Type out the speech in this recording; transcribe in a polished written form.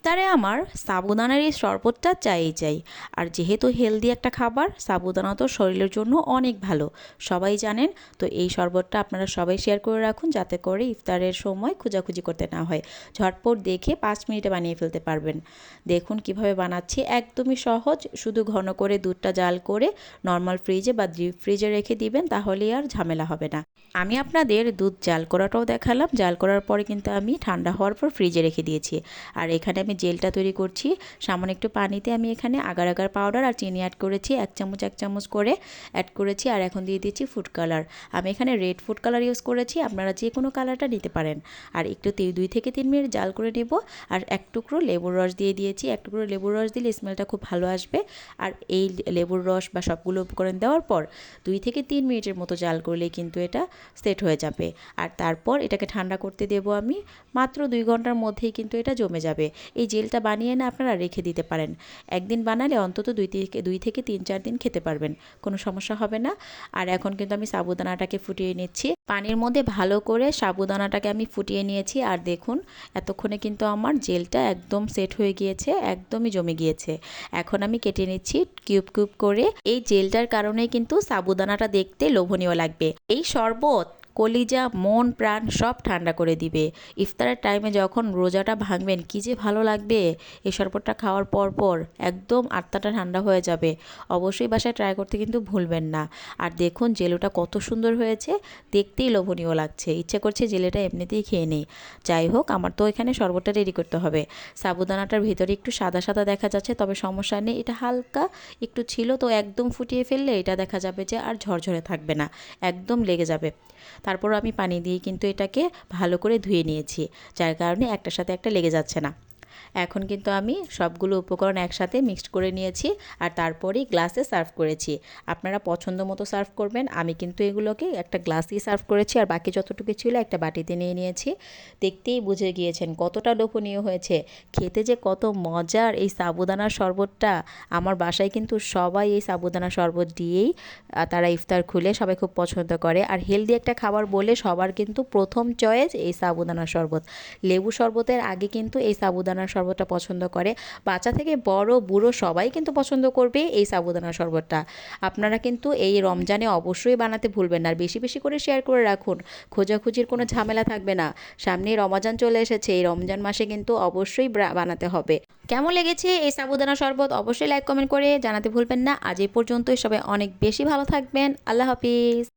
ইফতারে আমার সাবুদানার এই শরবতটা চাই। আর যেহেতু হেলদি একটা খাবার, সাবুদানা তো শরীরের জন্য অনেক ভালো, সবাই জানেন। তো এই শরবতটা আপনারা সবাই শেয়ার করে রাখুন, যাতে করে ইফতারের সময় খোঁজাখুঁজি করতে না হয়। ঝটপট দেখে 5 মিনিটে বানিয়ে ফেলতে পারবেন। দেখুন কিভাবে বানাচ্ছি, একদমই সহজ। শুধু ঘন করে দুধটা জাল করে নর্মাল ফ্রিজে বা ডিপ ফ্রিজে রেখে দিবেন, তাহলেই আর ঝামেলা হবে না। আমি আপনাদের দুধ জাল করাটাও দেখালাম। জাল করার পরে কিন্তু আমি ঠান্ডা হওয়ার পর ফ্রিজে রেখে দিয়েছি। আর এখানে আমি জেলটা তৈরি করছি। সামান্য একটু পানিতে আমি এখানে আগার আগার পাউডার আর চিনি অ্যাড করেছি, এক চামচ করে অ্যাড করেছি। আর এখন দিয়ে দিচ্ছি ফুড কালার। আমি এখানে রেড ফুড কালার ইউজ করেছি, আপনারা যে কোনো কালারটা নিতে পারেন। আর একটু 2 থেকে 3 মিনিট জাল করে নেব। আর এক টুকরো লেবুর রস দিয়ে দিয়েছি। এক টুকরো লেবুর রস দিলে স্মেলটা খুব ভালো আসবে। আর এই লেবুর রস বা সবগুলো উপকরণ দেওয়ার পর 2 থেকে 3 মিনিটের মতো জাল করলেই কিন্তু এটা সেট হয়ে যাবে। আর তারপর এটাকে ঠান্ডা করতে দেব আমি। মাত্র 2 ঘন্টার মধ্যেই কিন্তু এটা জমে যাবে। এই জেলটা বানিয়ে না আপনারা রেখে দিতে পারেন। একদিন বানালে অন্তত 2 থেকে 3-4 দিন খেতে পারবেন, কোনো সমস্যা হবে না। আর এখন কিন্তু আমি সাবুদানাটাকে ফুটিয়ে নিচ্ছি। পানির মধ্যে ভালো করে সাবুদানাটাকে আমি ফুটিয়ে নিয়েছি। আর দেখুন এতক্ষণে কিন্তু আমার জেলটা একদম সেট হয়ে গিয়েছে, একদমই জমে গিয়েছে। এখন আমি কেটে নিচ্ছি কিউব কিউব করে। এই জেলটার কারণে কিন্তু সাবুদানাটা দেখতে লোভনীয় লাগবে। এই শরবত কলিজা, মন প্রাণ সব ঠান্ডা করে দিবে। ইফতারের টাইমে যখন রোজাটা ভাঙবেন, কী যে ভালো লাগবে। এই শরবতটা খাওয়ার পর একদম আত্মাটা ঠান্ডা হয়ে যাবে। অবশ্যই বাসায় ট্রাই করতে কিন্তু ভুলবেন না। আর দেখুন জেলোটা কত সুন্দর হয়েছে, দেখতেই লোভনীয় লাগছে। ইচ্ছে করছে জেলেটা এমনিতেই খেয়ে নেই। যাই হোক, আমার তো এখানে শরবতটা রেডি করতে হবে। সাবুদানাটার ভিতরে একটু সাদা সাদা দেখা যাচ্ছে, তবে সমস্যা নেই, এটা হালকা একটু ছিল তো। একদম ফুটিয়ে ফেললে এটা দেখা যাবে যে আর ঝরঝরে থাকবে না, একদম লেগে যাবে। তারপর আমি পানি দিয়ে কিন্তু এটাকে ভালো করে ধুয়ে নিয়েছি, যার কারণে একটার সাথে একটা লেগে যাচ্ছে না। এখন কিন্তু আমি সবগুলো উপকরণ একসাথে মিক্সড করে নিয়েছি। আর তারপরেই গ্লাসে সার্ভ করেছি। আপনারা পছন্দ মতো সার্ভ করবেন। আমি কিন্তু এগুলোকে একটা গ্লাসেই সার্ভ করেছি, আর বাকি যতটুকু ছিল একটা বাটিতে নিয়ে নিয়েছি। দেখতেই বুঝে গিয়েছেন কতটা লোভনীয় হয়েছে। খেতে যে কত মজার এই সাবুদানার শরবতটা। আমার বাসায় কিন্তু সবাই এই সাবুদানা শরবত দিয়েই তারা ইফতার খুলে সবাই খুব পছন্দ করে। আর হেলদি একটা খাবার বলে সবার কিন্তু প্রথম চয়েস এই সাবুদানার শরবত। লেবু শরবতের আগে কিন্তু এই সাবুদানার শরবতটা পছন্দ করে। বাচ্চা থেকে বড় বুড়ো সবাই কিন্তু পছন্দ করবে এই সাবুদানার শরবতটা। আপনারা কিন্তু এই রমজানে অবশ্যই বানাতে ভুলবেন না। আর বেশি বেশি করে শেয়ার করে রাখুন, খোঁজাখুঁজির কোনো ঝামেলা থাকবে না। সামনে রমজান চলে এসেছে, এই রমজান মাসে কিন্তু অবশ্যই বানাতে হবে। কেমন লেগেছে এই সাবুদানা শরবত অবশ্যই লাইক কমেন্ট করে জানাতে ভুলবেন না। আজ এই পর্যন্তই, সবাই অনেক বেশি ভালো থাকবেন। আল্লাহ হাফিজ।